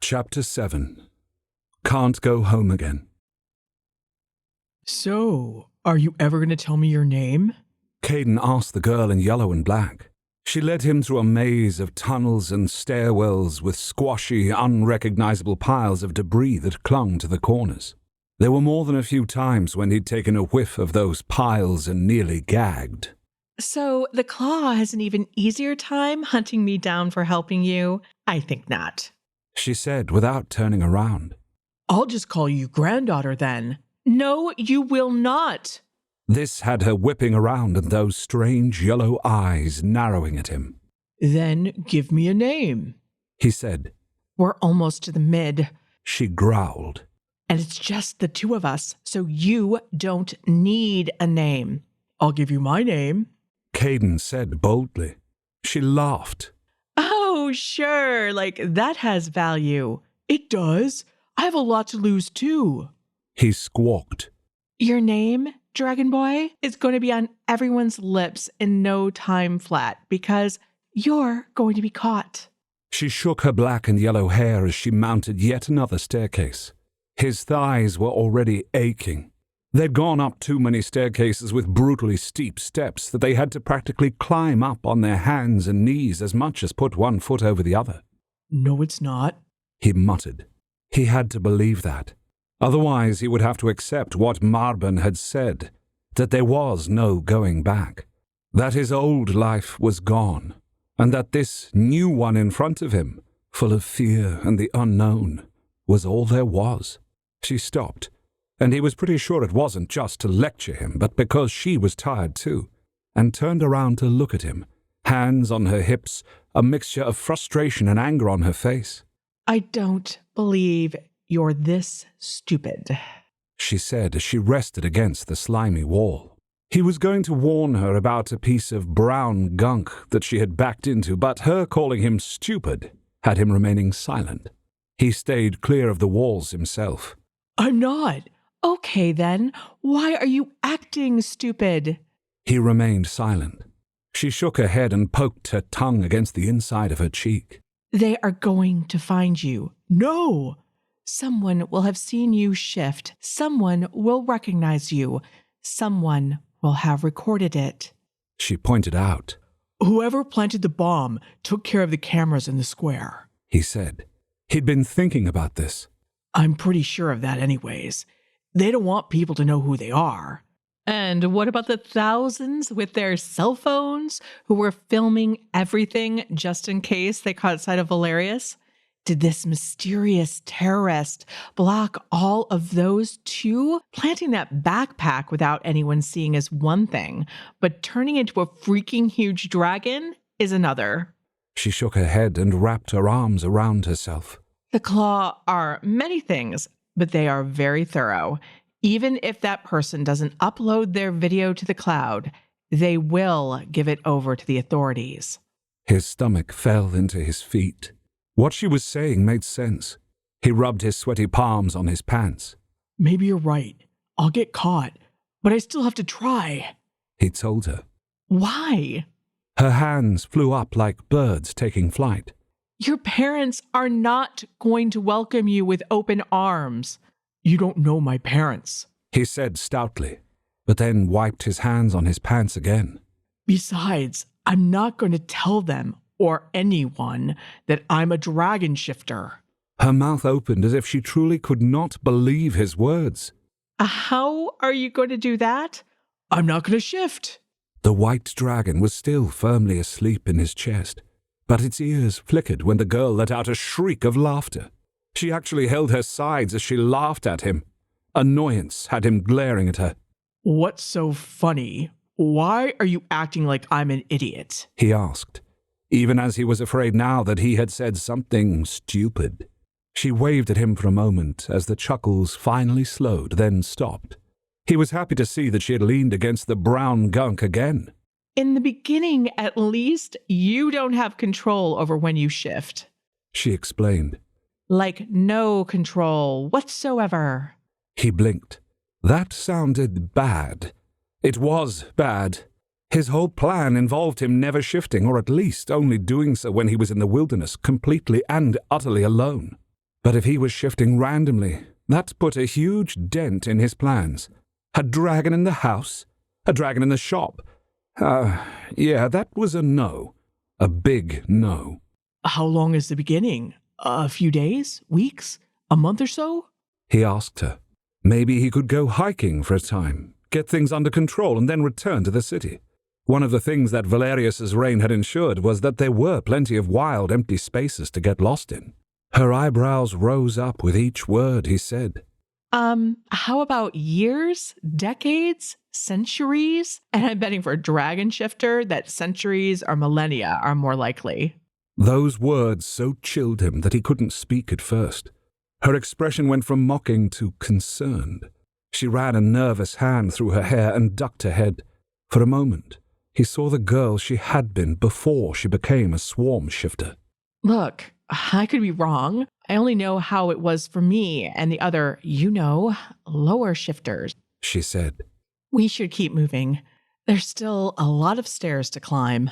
Chapter 7. Can't Go Home Again. So, are you ever going to tell me your name? Caden asked the girl in yellow and black. She led him through a maze of tunnels and stairwells with squashy, unrecognizable piles of debris that clung to the corners. There were more than a few times when he'd taken a whiff of those piles and nearly gagged. So the Claw has an even easier time hunting me down for helping you? I think not. She said without turning around. I'll just call you granddaughter then. No, you will not. This had her whipping around and those strange yellow eyes narrowing at him. Then give me a name, he said. We're almost to the mid. She growled. And it's just the two of us, so you don't need a name. I'll give you my name, Caden said boldly. She laughed. Oh, sure, like that has value. It does. I have a lot to lose too. He squawked. Your name, Dragon Boy, is going to be on everyone's lips in no time flat because you're going to be caught. She shook her black and yellow hair as she mounted yet another staircase. His thighs were already aching. They'd gone up too many staircases with brutally steep steps that they had to practically climb up on their hands and knees as much as put one foot over the other. No, it's not, he muttered. He had to believe that. Otherwise, he would have to accept what Marben had said, that there was no going back, that his old life was gone, and that this new one in front of him, full of fear and the unknown, was all there was. She stopped, and he was pretty sure it wasn't just to lecture him, but because she was tired too, and turned around to look at him, hands on her hips, a mixture of frustration and anger on her face. I don't believe you're this stupid, she said as she rested against the slimy wall. He was going to warn her about a piece of brown gunk that she had backed into, but her calling him stupid had him remaining silent. He stayed clear of the walls himself. I'm not. Okay then, why are you acting stupid? He remained silent. She shook her head and poked her tongue against the inside of her cheek. They are going to find you. No! Someone will have seen you shift. Someone will recognize you. Someone will have recorded it. She pointed out. Whoever planted the bomb took care of the cameras in the square, he said. He'd been thinking about this. I'm pretty sure of that anyways. They don't want people to know who they are. And what about the thousands with their cell phones who were filming everything just in case they caught sight of Valerius? Did this mysterious terrorist block all of those too? Planting that backpack without anyone seeing is one thing, but turning into a freaking huge dragon is another. She shook her head and wrapped her arms around herself. The Claw are many things, but they are very thorough. Even if that person doesn't upload their video to the cloud, they will give it over to the authorities. His stomach fell into his feet. What she was saying made sense. He rubbed his sweaty palms on his pants. Maybe you're right. I'll get caught, but I still have to try, he told her. Why? Her hands flew up like birds taking flight. Your parents are not going to welcome you with open arms. You don't know my parents, he said stoutly, but then wiped his hands on his pants again. Besides, I'm not going to tell them or anyone that I'm a dragon shifter. Her mouth opened as if she truly could not believe his words. How are you going to do that? I'm not going to shift. The white dragon was still firmly asleep in his chest, but its ears flickered when the girl let out a shriek of laughter. She actually held her sides as she laughed at him. Annoyance had him glaring at her. What's so funny? Why are you acting like I'm an idiot? He asked, even as he was afraid now that he had said something stupid. She waved at him for a moment as the chuckles finally slowed, then stopped. He was happy to see that she had leaned against the brown gunk again. In the beginning, at least, you don't have control over when you shift, she explained. Like no control whatsoever. He blinked. That sounded bad. It was bad. His whole plan involved him never shifting, or at least only doing so when he was in the wilderness, completely and utterly alone. But if he was shifting randomly, that put a huge dent in his plans. A dragon in the house? A dragon in the shop? Yeah, that was a no. A big no. How long is the beginning? A few days? Weeks? A month or so? He asked her. Maybe he could go hiking for a time, get things under control, and then return to the city. One of the things that Valerius's reign had ensured was that there were plenty of wild, empty spaces to get lost in. Her eyebrows rose up with each word he said. How about years, decades, centuries? And I'm betting for a dragon shifter that centuries or millennia are more likely. Those words so chilled him that he couldn't speak at first. Her expression went from mocking to concerned. She ran a nervous hand through her hair and ducked her head. For a moment, he saw the girl she had been before she became a swarm shifter. Look, I could be wrong. I only know how it was for me and the other, lower shifters, she said. We should keep moving. There's still a lot of stairs to climb.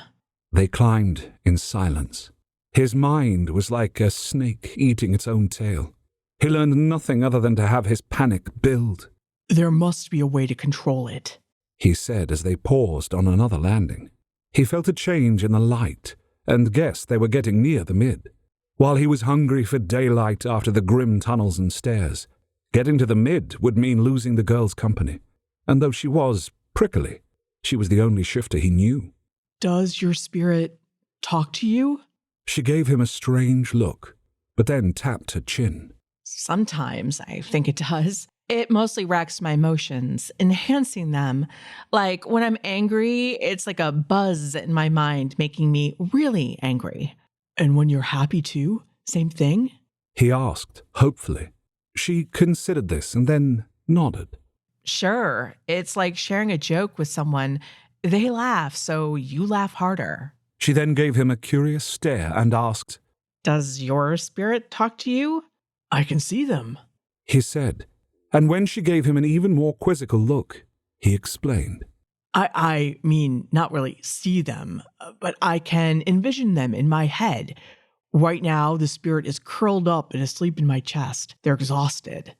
They climbed in silence. His mind was like a snake eating its own tail. He learned nothing other than to have his panic build. There must be a way to control it, he said as they paused on another landing. He felt a change in the light and guessed they were getting near the mid. While he was hungry for daylight after the grim tunnels and stairs, getting to the mid would mean losing the girl's company. And though she was prickly, she was the only shifter he knew. Does your spirit talk to you? She gave him a strange look, but then tapped her chin. Sometimes I think it does. It mostly racks my emotions, enhancing them. Like when I'm angry, it's like a buzz in my mind making me really angry. And when you're happy too? Same thing? He asked, hopefully. She considered this and then nodded. Sure, it's like sharing a joke with someone. They laugh, so you laugh harder. She then gave him a curious stare and asked, Does your spirit talk to you? I can see them, he said. And when she gave him an even more quizzical look, he explained. I mean, not really see them, but I can envision them in my head. Right now, the spirit is curled up and asleep in my chest. They're exhausted.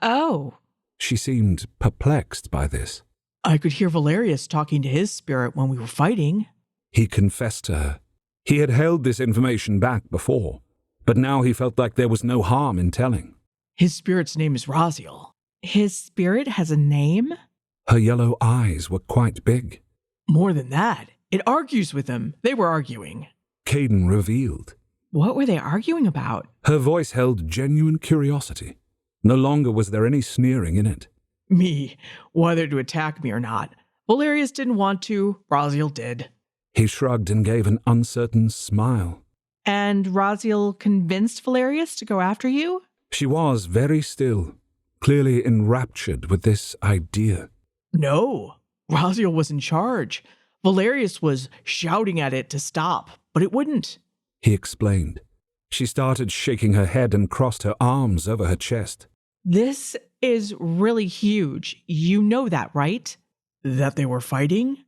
Oh. She seemed perplexed by this. I could hear Valerius talking to his spirit when we were fighting, he confessed to her. He had held this information back before, but now he felt like there was no harm in telling. His spirit's name is Raziel. His spirit has a name? Her yellow eyes were quite big. More than that, it argues with him. They were arguing. Caden revealed. What were they arguing about? Her voice held genuine curiosity. No longer was there any sneering in it. Me, whether to attack me or not. Valerius didn't want to, Raziel did. He shrugged and gave an uncertain smile. And Raziel convinced Valerius to go after you? She was very still, clearly enraptured with this idea. No, Raziel was in charge. Valerius was shouting at it to stop, but it wouldn't, he explained. She started shaking her head and crossed her arms over her chest. This is really huge. You know that, right? That they were fighting?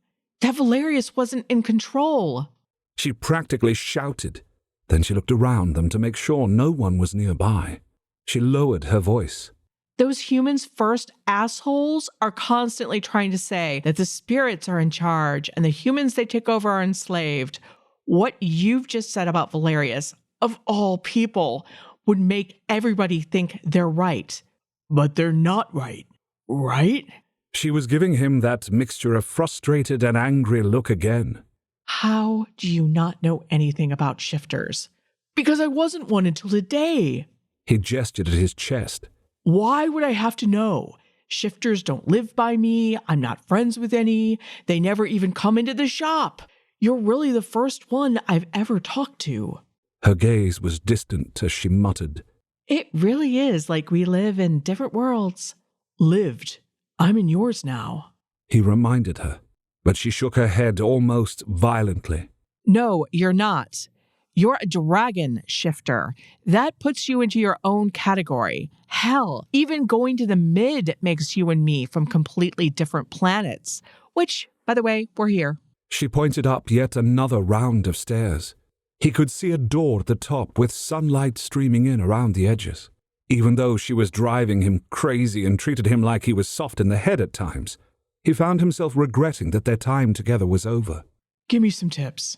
That Valerius wasn't in control. She practically shouted. Then she looked around them to make sure no one was nearby. She lowered her voice. Those humans' first assholes are constantly trying to say that the spirits are in charge and the humans they take over are enslaved. What you've just said about Valerius, of all people, would make everybody think they're right. But they're not right, right? She was giving him that mixture of frustrated and angry look again. How do you not know anything about shifters? Because I wasn't one until today. He gestured at his chest. Why would I have to know? Shifters don't live by me. I'm not friends with any. They never even come into the shop. You're really the first one I've ever talked to. Her gaze was distant as she muttered. It really is like we live in different worlds. Lived. I'm in yours now, he reminded her, but she shook her head almost violently. No, you're not. You're a dragon shifter. That puts you into your own category. Hell, even going to the mid makes you and me from completely different planets. Which, by the way, we're here. She pointed up yet another round of stairs. He could see a door at the top with sunlight streaming in around the edges. Even though she was driving him crazy and treated him like he was soft in the head at times, he found himself regretting that their time together was over. Give me some tips.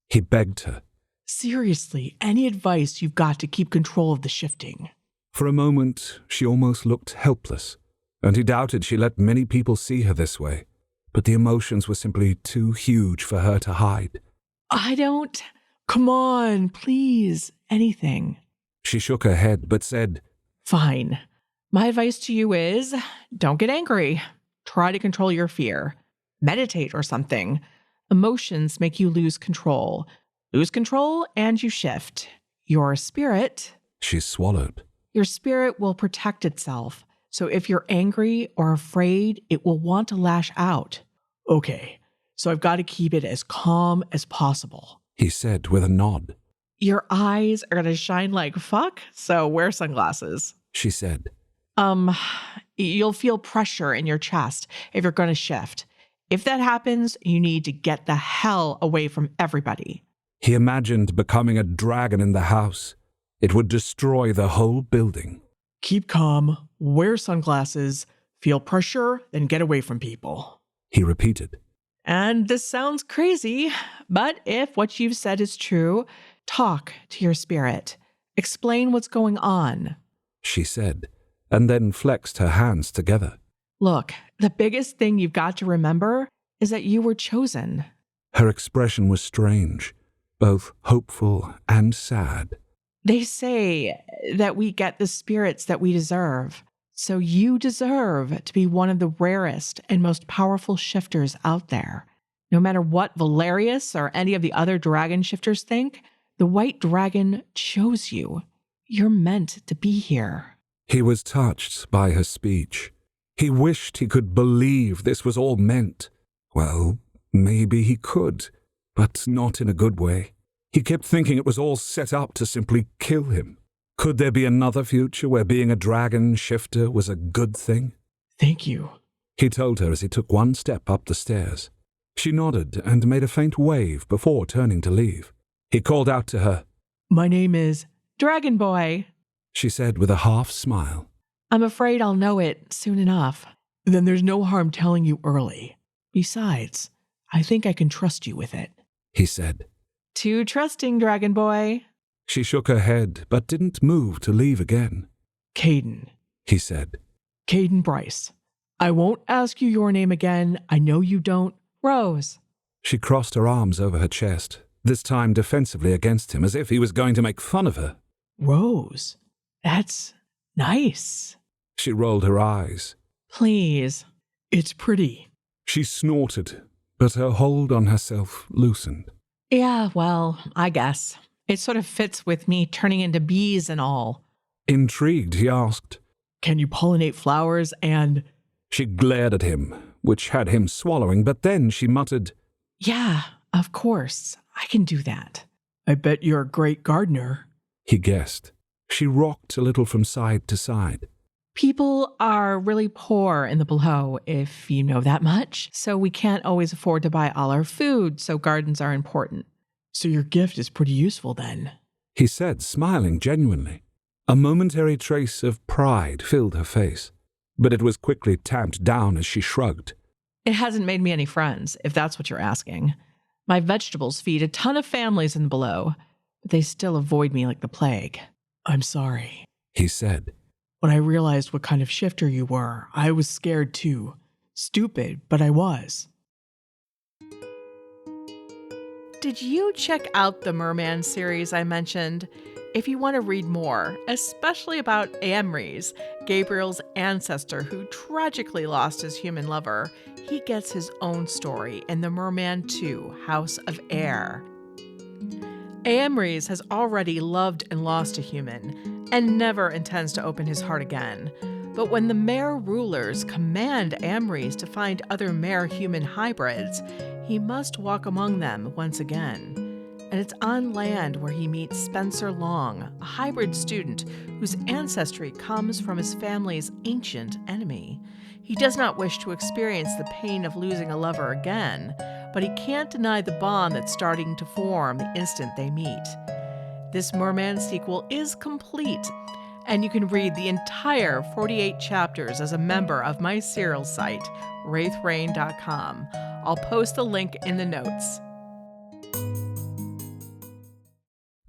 He begged her. Seriously, any advice you've got to keep control of the shifting? For a moment, she almost looked helpless, and he doubted she let many people see her this way, but the emotions were simply too huge for her to hide. Come on, please, anything. She shook her head, but said, Fine. My advice to you is, don't get angry. Try to control your fear. Meditate or something. Emotions make you lose control. Lose control and you shift. Your spirit She swallowed. Your spirit will protect itself. So if you're angry or afraid, it will want to lash out. Okay, so I've got to keep it as calm as possible. He said with a nod. Your eyes are going to shine like fuck, so wear sunglasses. She said. You'll feel pressure in your chest if you're going to shift. If that happens, you need to get the hell away from everybody. He imagined becoming a dragon in the house. It would destroy the whole building. Keep calm, wear sunglasses, feel pressure, then get away from people. He repeated. And this sounds crazy, but if what you've said is true, talk to your spirit. Explain what's going on. She said, and then flexed her hands together. Look, the biggest thing you've got to remember is that you were chosen. Her expression was strange, both hopeful and sad. They say that we get the spirits that we deserve. So you deserve to be one of the rarest and most powerful shifters out there. No matter what Valerius or any of the other dragon shifters think, the white dragon chose you. You're meant to be here. He was touched by her speech. He wished he could believe this was all meant. Well, maybe he could, but not in a good way. He kept thinking it was all set up to simply kill him. Could there be another future where being a dragon shifter was a good thing? Thank you, he told her as he took one step up the stairs. She nodded and made a faint wave before turning to leave. He called out to her. My name is Dragon Boy, she said with a half smile. I'm afraid I'll know it soon enough. Then there's no harm telling you early. Besides, I think I can trust you with it, he said. Too trusting, Dragon Boy. She shook her head, but didn't move to leave again. Caden, he said. Caden Bryce. I won't ask you your name again. I know you don't. Rose. She crossed her arms over her chest, this time defensively against him, as if he was going to make fun of her. Rose. That's nice. She rolled her eyes. Please. It's pretty. She snorted, but her hold on herself loosened. Yeah, well, I guess. It sort of fits with me turning into bees and all. Intrigued, he asked, Can you pollinate flowers and... She glared at him, which had him swallowing, but then she muttered, Yeah, of course. I can do that. I bet you're a great gardener. He guessed. She rocked a little from side to side. People are really poor in the below, if you know that much. So we can't always afford to buy all our food, so gardens are important. So your gift is pretty useful then, he said, smiling genuinely. A momentary trace of pride filled her face, but it was quickly tamped down as she shrugged. It hasn't made me any friends, if that's what you're asking. My vegetables feed a ton of families in the below, but they still avoid me like the plague. I'm sorry, he said. When I realized what kind of shifter you were, I was scared too. Stupid, but I was. Did you check out the Merman series I mentioned? If you want to read more, especially about Amres, Gabriel's ancestor who tragically lost his human lover, he gets his own story in The Merman 2, House of Air. Amres has already loved and lost a human, and never intends to open his heart again. But when the mare rulers command Amres to find other mare-human hybrids, he must walk among them once again. And it's on land where he meets Spencer Long, a hybrid student whose ancestry comes from his family's ancient enemy. He does not wish to experience the pain of losing a lover again, but he can't deny the bond that's starting to form the instant they meet. This Merman sequel is complete, and you can read the entire 48 chapters as a member of my serial site, wraithrain.com. I'll post a link in the notes.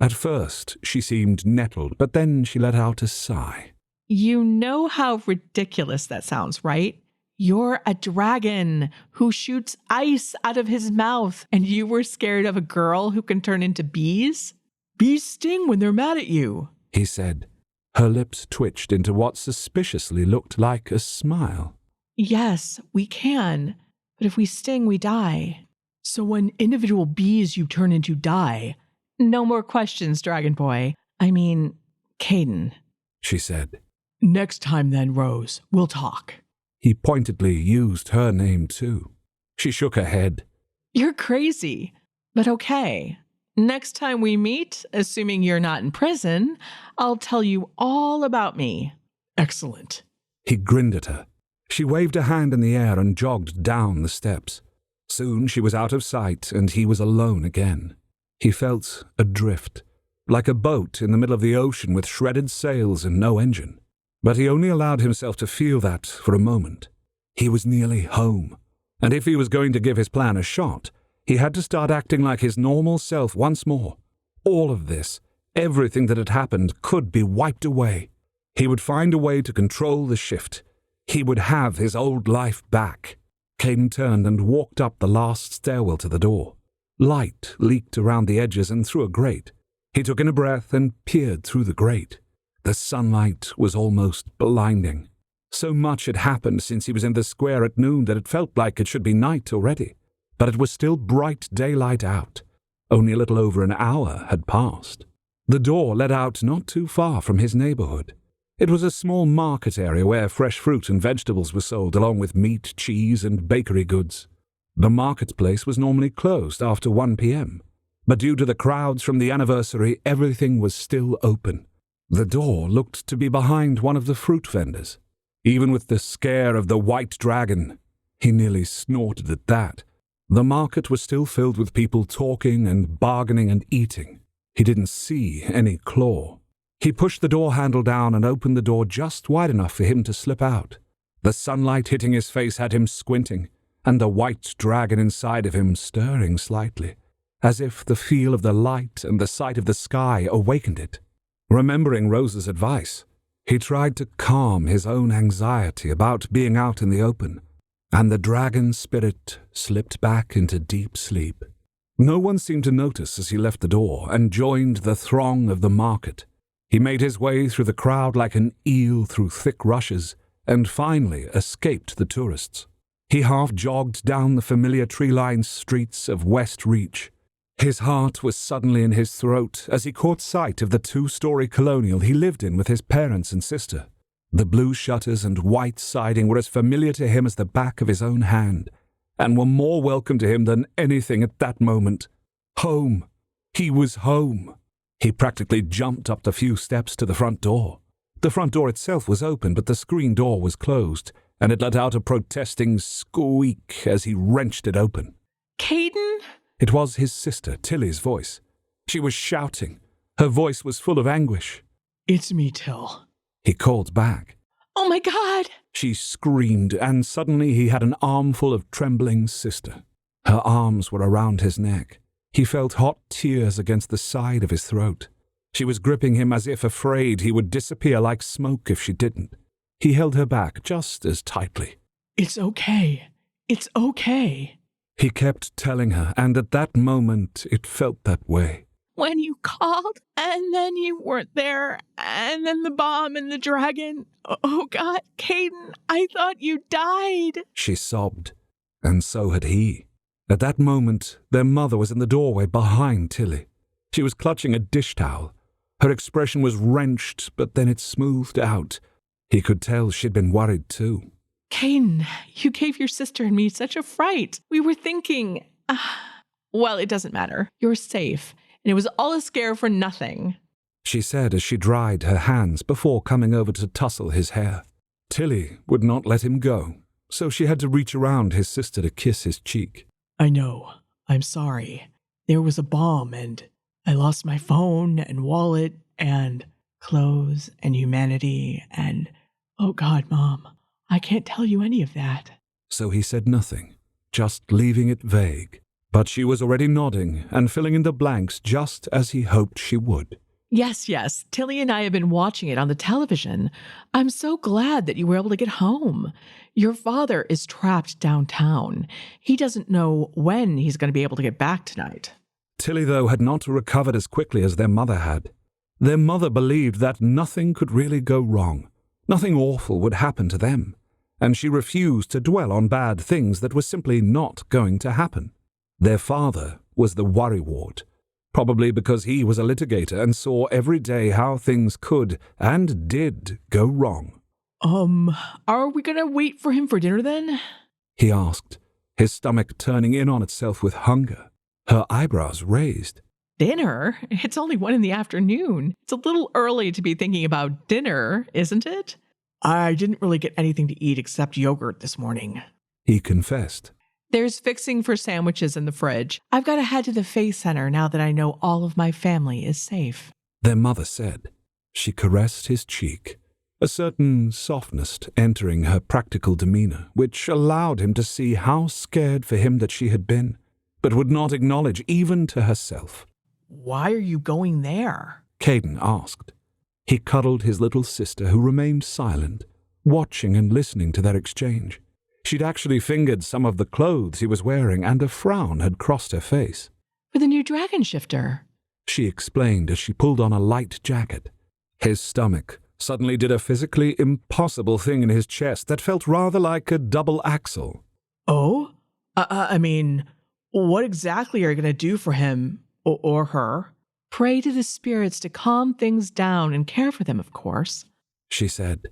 At first, she seemed nettled, but then she let out a sigh. You know how ridiculous that sounds, right? You're a dragon who shoots ice out of his mouth, and you were scared of a girl who can turn into bees? Bees sting when they're mad at you, he said. Her lips twitched into what suspiciously looked like a smile. Yes, we can, but if we sting, we die. So when individual bees you turn into die. No more questions, Dragon Boy. I mean, Caden, she said. Next time then, Rose, we'll talk. He pointedly used her name too. She shook her head. You're crazy, but okay. Next time we meet, assuming you're not in prison, I'll tell you all about me. Excellent. He grinned at her. She waved a hand in the air and jogged down the steps. Soon she was out of sight and he was alone again. He felt adrift, like a boat in the middle of the ocean with shredded sails and no engine. But he only allowed himself to feel that for a moment. He was nearly home, and if he was going to give his plan a shot, he had to start acting like his normal self once more. All of this, everything that had happened, could be wiped away. He would find a way to control the shift. He would have his old life back. Caden turned and walked up the last stairwell to the door. Light leaked around the edges and through a grate. He took in a breath and peered through the grate. The sunlight was almost blinding. So much had happened since he was in the square at noon that it felt like it should be night already. But it was still bright daylight out. Only a little over an hour had passed. The door led out not too far from his neighborhood. It was a small market area where fresh fruit and vegetables were sold, along with meat, cheese, and bakery goods. The marketplace was normally closed after 1 p.m., but due to the crowds from the anniversary, everything was still open. The door looked to be behind one of the fruit vendors. Even with the scare of the white dragon, he nearly snorted at that. The market was still filled with people talking and bargaining and eating. He didn't see any claw. He pushed the door handle down and opened the door just wide enough for him to slip out. The sunlight hitting his face had him squinting, and the white dragon inside of him stirring slightly, as if the feel of the light and the sight of the sky awakened it. Remembering Rose's advice, he tried to calm his own anxiety about being out in the open, and the dragon spirit slipped back into deep sleep. No one seemed to notice as he left the door and joined the throng of the market. He made his way through the crowd like an eel through thick rushes, and finally escaped the tourists. He half-jogged down the familiar tree-lined streets of West Reach. His heart was suddenly in his throat as he caught sight of the 2-story colonial he lived in with his parents and sister. The blue shutters and white siding were as familiar to him as the back of his own hand, and were more welcome to him than anything at that moment. Home. He was home. He practically jumped up the few steps to the front door. The front door itself was open, but the screen door was closed, and it let out a protesting squeak as he wrenched it open. Caden? It was his sister, Tilly's voice. She was shouting. Her voice was full of anguish. It's me, Till. He called back. Oh my God! She screamed, and suddenly he had an armful of trembling sister. Her arms were around his neck. He felt hot tears against the side of his throat. She was gripping him as if afraid he would disappear like smoke if she didn't. He held her back just as tightly. It's okay. It's okay. He kept telling her, and at that moment it felt that way. When you called, and then you weren't there, and then the bomb and the dragon. Oh God, Caden, I thought you died. She sobbed, and so had he. At that moment, their mother was in the doorway behind Tilly. She was clutching a dish towel. Her expression was wrenched, but then it smoothed out. He could tell she'd been worried too. Caden, you gave your sister and me such a fright. We were thinking, well, it doesn't matter. You're safe. And it was all a scare for nothing, she said as she dried her hands before coming over to tussle his hair. Tilly would not let him go, so she had to reach around his sister to kiss his cheek. I know. I'm sorry. There was a bomb and I lost my phone and wallet and clothes and humanity and, oh God, Mom, I can't tell you any of that. So he said nothing, just leaving it vague. But she was already nodding and filling in the blanks just as he hoped she would. Yes. Tilly and I have been watching it on the television. I'm so glad that you were able to get home. Your father is trapped downtown. He doesn't know when he's going to be able to get back tonight. Tilly, though, had not recovered as quickly as their mother had. Their mother believed that nothing could really go wrong. Nothing awful would happen to them. And she refused to dwell on bad things that were simply not going to happen. Their father was the worrywart, probably because he was a litigator and saw every day how things could and did go wrong. Are we going to wait for him for dinner then? He asked, his stomach turning in on itself with hunger, her eyebrows raised. Dinner? It's only 1 p.m. It's a little early to be thinking about dinner, isn't it? I didn't really get anything to eat except yogurt this morning, he confessed. There's fixing for sandwiches in the fridge. I've got to head to the Faith Center now that I know all of my family is safe. Their mother said. She caressed his cheek, a certain softness entering her practical demeanor, which allowed him to see how scared for him that she had been, but would not acknowledge even to herself. Why are you going there? Caden asked. He cuddled his little sister, who remained silent, watching and listening to their exchange. She'd actually fingered some of the clothes he was wearing, and a frown had crossed her face. For the new dragon shifter, she explained as she pulled on a light jacket. His stomach suddenly did a physically impossible thing in his chest that felt rather like a double axle. Oh? I mean, what exactly are you going to do for him or her? Pray to the spirits to calm things down and care for them, of course, she said.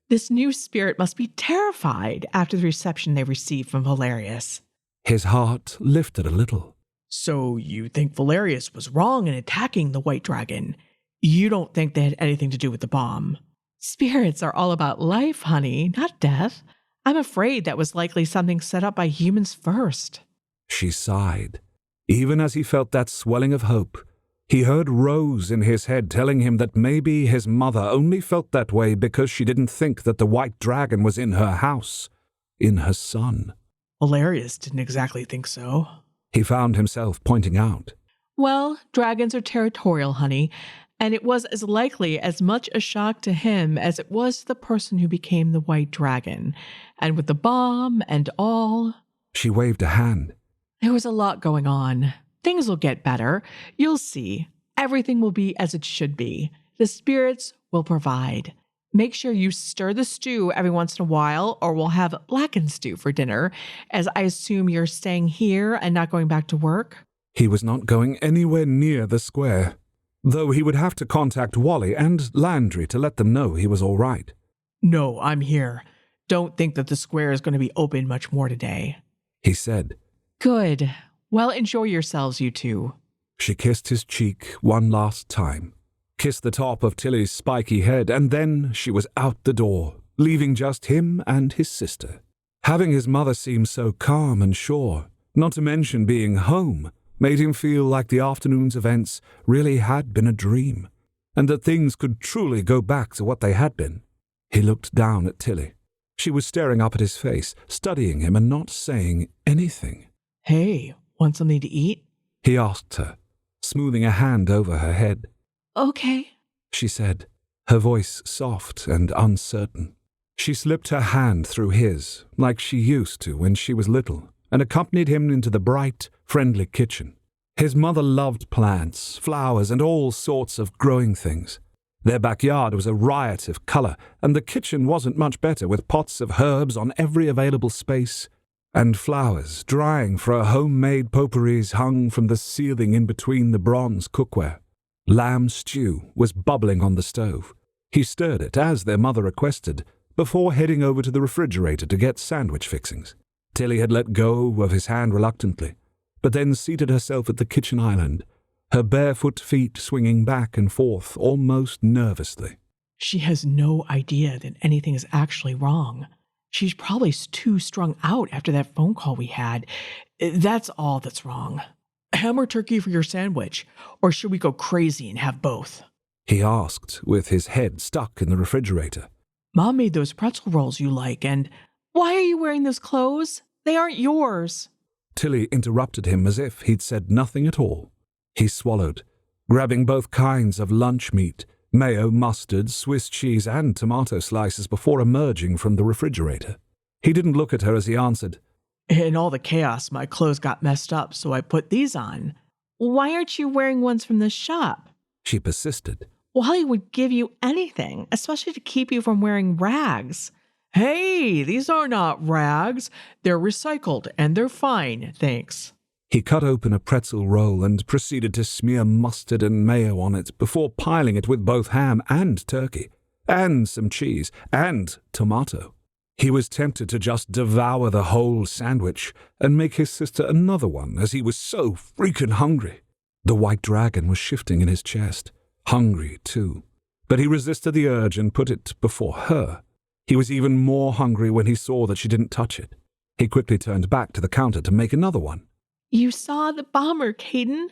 This new spirit must be terrified after the reception they received from Valerius. His heart lifted a little. So you think Valerius was wrong in attacking the White Dragon? You don't think they had anything to do with the bomb? Spirits are all about life, honey, not death. I'm afraid that was likely something set up by humans first. She sighed. Even as he felt that swelling of hope, he heard Rose in his head telling him that maybe his mother only felt that way because she didn't think that the White Dragon was in her house, in her son. Valerius didn't exactly think so, he found himself pointing out. Well, dragons are territorial, honey, and it was as likely as much a shock to him as it was to the person who became the White Dragon. And with the bomb and all... She waved a hand. There was a lot going on. Things will get better. You'll see. Everything will be as it should be. The spirits will provide. Make sure you stir the stew every once in a while, or we'll have blackened stew for dinner, as I assume you're staying here and not going back to work. He was not going anywhere near the square, though he would have to contact Wally and Landry to let them know he was all right. No, I'm here. Don't think that the square is going to be open much more today, he said. Good. Well, enjoy yourselves, you two. She kissed his cheek one last time, kissed the top of Tilly's spiky head, and then she was out the door, leaving just him and his sister. Having his mother seem so calm and sure, not to mention being home, made him feel like the afternoon's events really had been a dream, and that things could truly go back to what they had been. He looked down at Tilly. She was staring up at his face, studying him and not saying anything. Hey, want something to eat? He asked her, smoothing a hand over her head. Okay, she said, her voice soft and uncertain. She slipped her hand through his, like she used to when she was little, and accompanied him into the bright, friendly kitchen. His mother loved plants, flowers, and all sorts of growing things. Their backyard was a riot of color, and the kitchen wasn't much better, with pots of herbs on every available space, and flowers drying for a homemade potpourris hung from the ceiling in between the bronze cookware. Lamb stew was bubbling on the stove. He stirred it, as their mother requested, before heading over to the refrigerator to get sandwich fixings. Tilly had let go of his hand reluctantly, but then seated herself at the kitchen island, her barefoot feet swinging back and forth almost nervously. She has no idea that anything is actually wrong. She's probably too strung out after that phone call we had. That's all that's wrong. Ham or turkey for your sandwich, or should we go crazy and have both? He asked, with his head stuck in the refrigerator. Mom made those pretzel rolls you like, and why are you wearing those clothes? They aren't yours. Tilly interrupted him as if he'd said nothing at all. He swallowed, grabbing both kinds of lunch meat, mayo, mustard, Swiss cheese, and tomato slices before emerging from the refrigerator. He didn't look at her as he answered, In all the chaos, my clothes got messed up, so I put these on. Why aren't you wearing ones from the shop? She persisted. Wally would give you anything, especially to keep you from wearing rags. Hey, these are not rags. They're recycled and they're fine, thanks. He cut open a pretzel roll and proceeded to smear mustard and mayo on it before piling it with both ham and turkey, and some cheese, and tomato. He was tempted to just devour the whole sandwich and make his sister another one, as he was so freaking hungry. The white dragon was shifting in his chest, hungry too. But he resisted the urge and put it before her. He was even more hungry when he saw that she didn't touch it. He quickly turned back to the counter to make another one. You saw the bomber, Caden,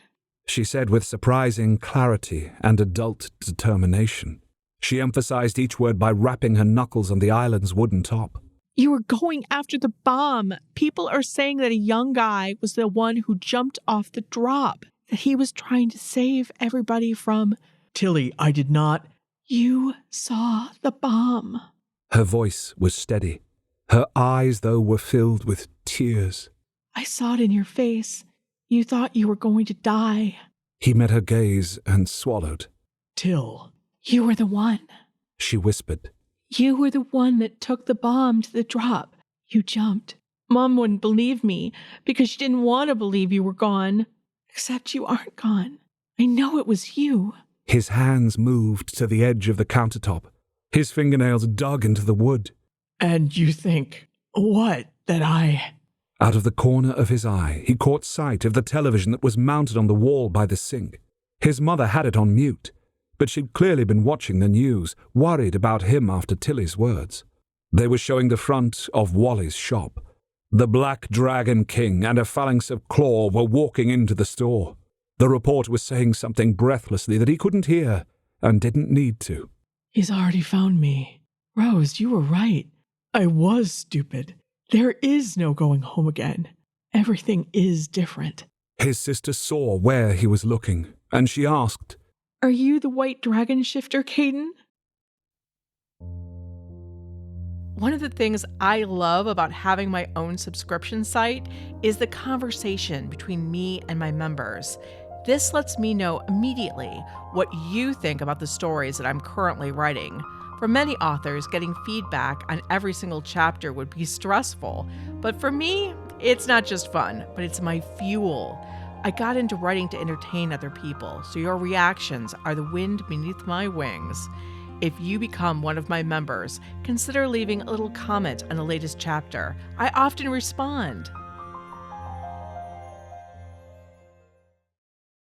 she said with surprising clarity and adult determination. She emphasized each word by rapping her knuckles on the island's wooden top. You were going after the bomb. People are saying that a young guy was the one who jumped off the drop, that he was trying to save everybody from... Tilly, I did not... You saw the bomb. Her voice was steady. Her eyes, though, were filled with tears. I saw it in your face. You thought you were going to die. He met her gaze and swallowed. Till, you were the one. She whispered. You were the one that took the bomb to the drop. You jumped. Mom wouldn't believe me because she didn't want to believe you were gone. Except you aren't gone. I know it was you. His hands moved to the edge of the countertop. His fingernails dug into the wood. And you think, what, that I... Out of the corner of his eye, he caught sight of the television that was mounted on the wall by the sink. His mother had it on mute, but she'd clearly been watching the news, worried about him after Tilly's words. They were showing the front of Wally's shop. The Black Dragon King and a phalanx of claw were walking into the store. The report was saying something breathlessly that he couldn't hear and didn't need to. He's already found me. Rose, you were right. I was stupid. There is no going home again. Everything is different. His sister saw where he was looking, and she asked, Are you the white dragon shifter, Caden? One of the things I love about having my own subscription site is the conversation between me and my members. This lets me know immediately what you think about the stories that I'm currently writing. For many authors, getting feedback on every single chapter would be stressful. But for me, it's not just fun, but it's my fuel. I got into writing to entertain other people, so your reactions are the wind beneath my wings. If you become one of my members, consider leaving a little comment on the latest chapter. I often respond.